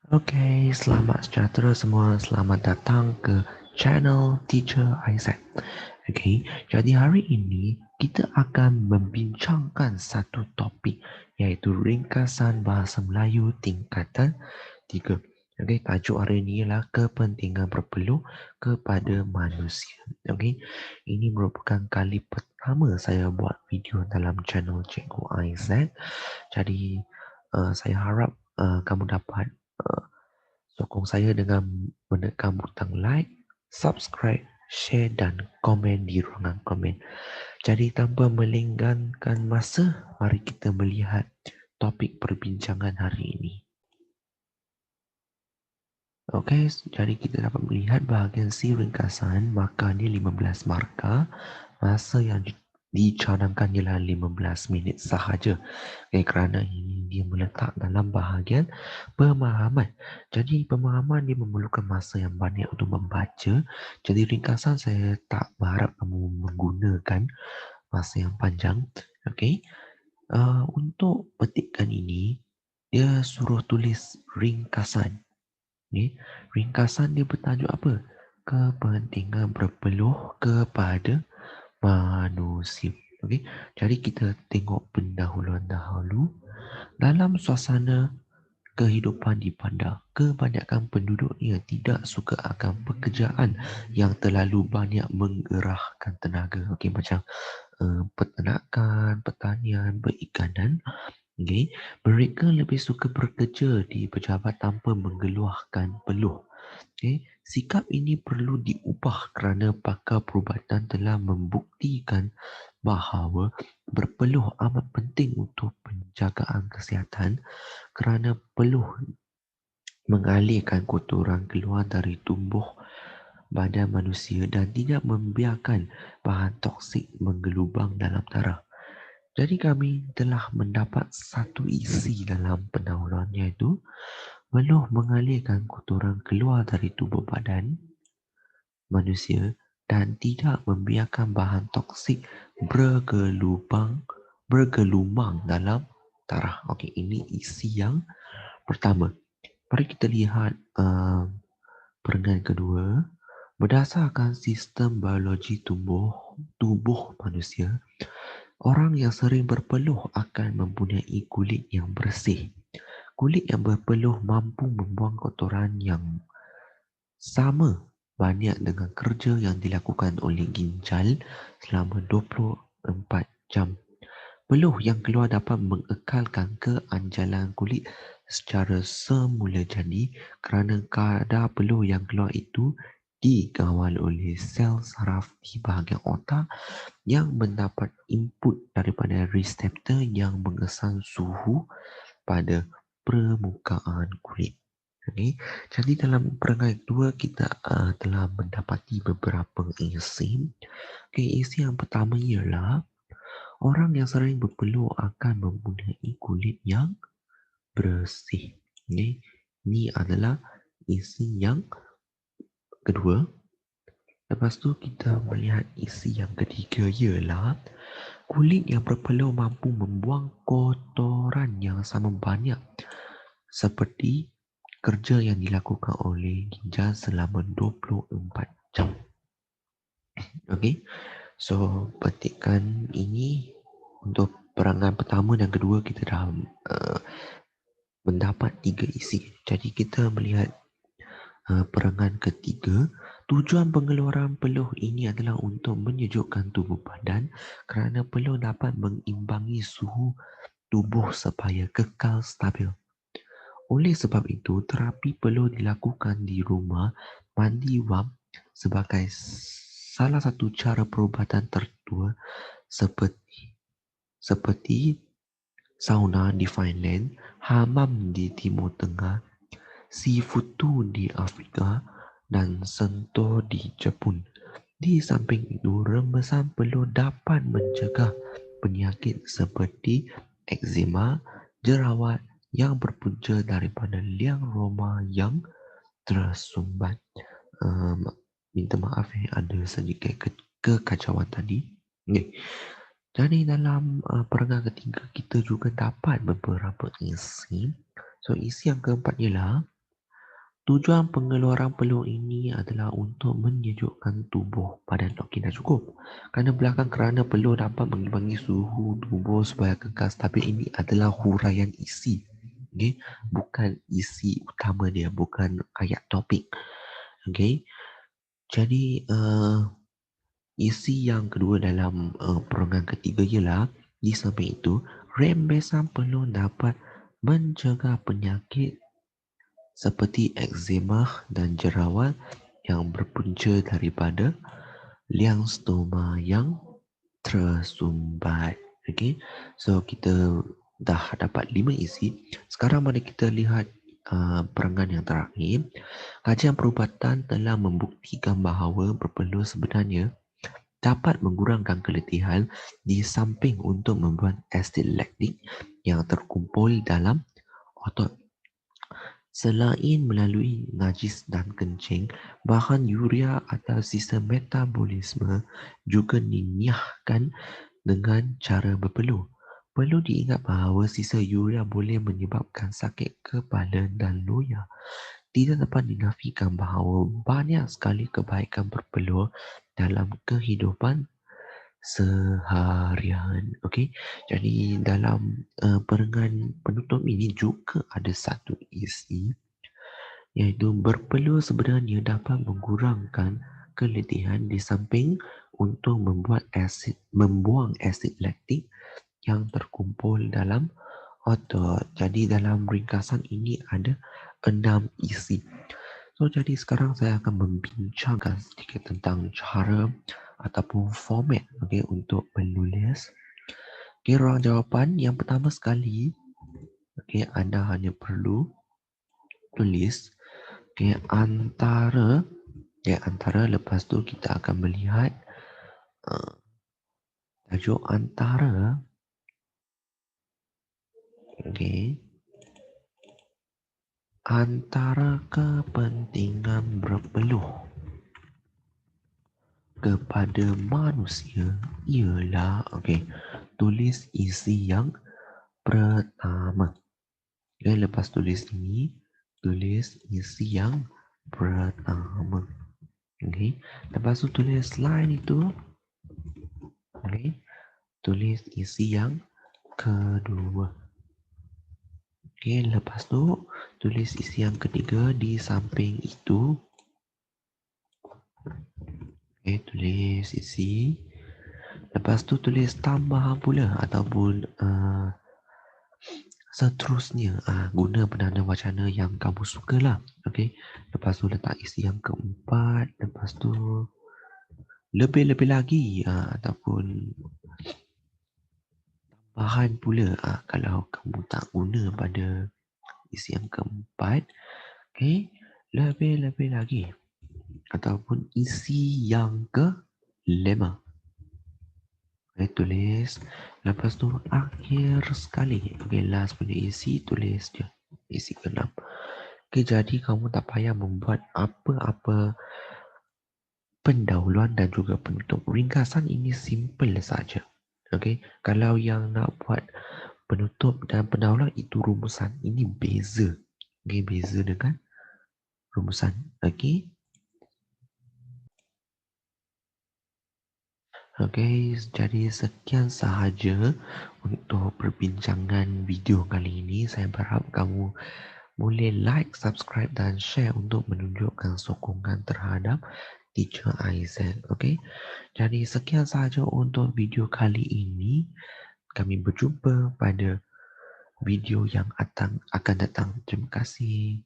Oke, selamat sejahtera semua. Selamat datang ke channel Teacher Isaac. Oke, jadi hari ini kita akan membincangkan satu topik iaitu ringkasan bahasa Melayu tingkatan 3. Oke, tajuk hari ini ialah kepentingan berpeluh kepada manusia. Oke, ini merupakan kali pertama saya buat video dalam channel Cikgu Isaac. Jadi, saya harap kamu dapat uh, sokong saya dengan menekan butang like, subscribe, share dan komen di ruangan komen. Jadi tanpa melenggankan masa, mari kita melihat topik perbincangan hari ini. Okey, jadi kita dapat melihat bahagian C ringkasan, markahnya 15 markah. Masa yang dicadangkan ialah 15 minit sahaja. Kerana ini dia meletak dalam bahagian pemahaman. Jadi pemahaman dia memerlukan masa yang banyak untuk membaca. Jadi ringkasan saya tak berharap kamu menggunakan masa yang panjang. Okey. Untuk petikan ini, dia suruh tulis ringkasan. Ni, ringkasan dia bertajuk apa? Kepentingan berpeluh kepada manusia. Okey. Jadi kita tengok pendahuluan dahulu. Dalam suasana kehidupan di bandar, kebanyakan penduduk ia tidak suka akan pekerjaan yang terlalu banyak menggerahkan tenaga. Okey, macam peternakan, pertanian, perikanan. Okey, mereka lebih suka bekerja di pejabat tanpa mengeluarkan peluh. Okay. Sikap ini perlu diubah kerana pakar perubatan telah membuktikan bahawa berpeluh amat penting untuk penjagaan kesihatan kerana peluh mengalirkan kotoran keluar dari tubuh badan manusia dan tidak membiarkan bahan toksik menggelubang dalam darah. Jadi kami telah mendapat satu isi dalam pendahuluan iaitu peluh mengalirkan kotoran keluar dari tubuh badan manusia dan tidak membiarkan bahan toksik bergelumang dalam darah. Okey, ini isi yang pertama. Mari kita lihat perenggan kedua. Berdasarkan sistem biologi tubuh manusia, orang yang sering berpeluh akan mempunyai kulit yang bersih. Kulit yang berpeluh mampu membuang kotoran yang sama banyak dengan kerja yang dilakukan oleh ginjal selama 24 jam. Peluh yang keluar dapat mengekalkan keanjalan kulit secara semula jadi kerana kadar peluh yang keluar itu dikawal oleh sel saraf di bahagian otak yang mendapat input daripada reseptor yang mengesan suhu pada permukaan kulit. Okay. Jadi dalam perangai kedua kita telah mendapati beberapa isi. Okay, isi yang pertama ialah orang yang sering berpeluh akan mempunyai kulit yang bersih. Okay. Ini adalah isi yang kedua. Lepas tu kita melihat isi yang ketiga ialah kulit yang berpeluh mampu membuang kotoran yang sama banyak seperti kerja yang dilakukan oleh ginjal selama 24 jam. Okey. So, petikan ini untuk perangan pertama dan kedua kita dah mendapat 3 isi. Jadi kita melihat perangan ketiga. Tujuan pengeluaran peluh ini adalah untuk menyejukkan tubuh badan kerana peluh dapat mengimbangi suhu tubuh supaya kekal stabil. Oleh sebab itu, terapi peluh dilakukan di rumah mandi wam sebagai salah satu cara perubatan tertua seperti sauna di Finland, hamam di Timur Tengah, Sifutu di Afrika dan Sento di Jepun. Di samping itu, rembesan peluh dapat mencegah penyakit seperti eczema, jerawat yang berpunca daripada liang roma yang tersumbat. Minta maaf ada sedikit kekacauan tadi. Okay. Jadi dalam perangan ketiga kita juga dapat beberapa isi. So isi yang keempat ialah Tujuan pengeluaran peluh ini adalah untuk menyejukkan tubuh badan. Okey, dah cukup. Kerana belakang kerana peluh dapat mengimbangi suhu tubuh supaya kekal stabil. Ini adalah huraian isi. Okey, bukan isi utama dia, bukan ayat topik. Okey. Jadi isi yang kedua dalam perenggan ketiga ialah di samping itu, rembesan peluh dapat mencegah penyakit seperti eczema dan jerawat yang berpunca daripada liang stoma yang tersumbat. Okay, so kita dah dapat 5 isi. Sekarang mari kita lihat perenggan yang terakhir. Kajian perubatan telah membuktikan bahawa berpeluh sebenarnya dapat mengurangkan keletihan di samping untuk membuang asid laktik yang terkumpul dalam otot. Selain melalui najis dan kencing, bahan urea atau sistem metabolisme juga dinyahkan dengan cara berpeluh. Perlu diingat bahawa sisa urea boleh menyebabkan sakit kepala dan loya. Tidak dapat dinafikan bahawa banyak sekali kebaikan berpeluh dalam kehidupan seharian. Okey, jadi dalam perenggan penutup ini juga ada satu isi, iaitu berpeluh sebenarnya dapat mengurangkan keletihan di samping untuk membuang asid laktik yang terkumpul dalam otot. Jadi dalam ringkasan ini ada 6 isi. So jadi sekarang saya akan membincangkan sedikit tentang cara ataupun format untuk menulis. Ruang jawapan yang pertama sekali, anda hanya perlu tulis antara lepas tu kita akan melihat tajuk antara antara kepentingan berpeluh kepada manusia ialah tulis isi yang pertama. Lepas tulis ini, tulis isi yang pertama. Lepas tu tulis line itu. Tulis isi yang kedua. Lepas tu tulis isi yang ketiga di samping itu. Tulis isi. Lepas tu tulis tambahan pula ataupun seterusnya. Guna penanda wacana yang kamu sukalah. Lepas tu letak isi yang keempat. Lepas tu lebih-lebih lagi ataupun tambahan pula kalau kamu tak guna pada isi yang keempat. Lebih-lebih lagi ataupun isi yang kelima. Tulis. Lepas tu akhir sekali. Last punya isi tulis je. Isi ke-6. Jadi kamu tak payah membuat apa-apa pendahuluan dan juga penutup. Ringkasan ini simple saja. Kalau yang nak buat penutup dan pendahuluan itu rumusan. Ini beza. Beza dengan rumusan. Jadi sekian sahaja untuk perbincangan video kali ini. Saya berharap kamu boleh like, subscribe dan share untuk menunjukkan sokongan terhadap Teacher Aizat. Jadi sekian sahaja untuk video kali ini. Kami berjumpa pada video yang akan datang. Terima kasih.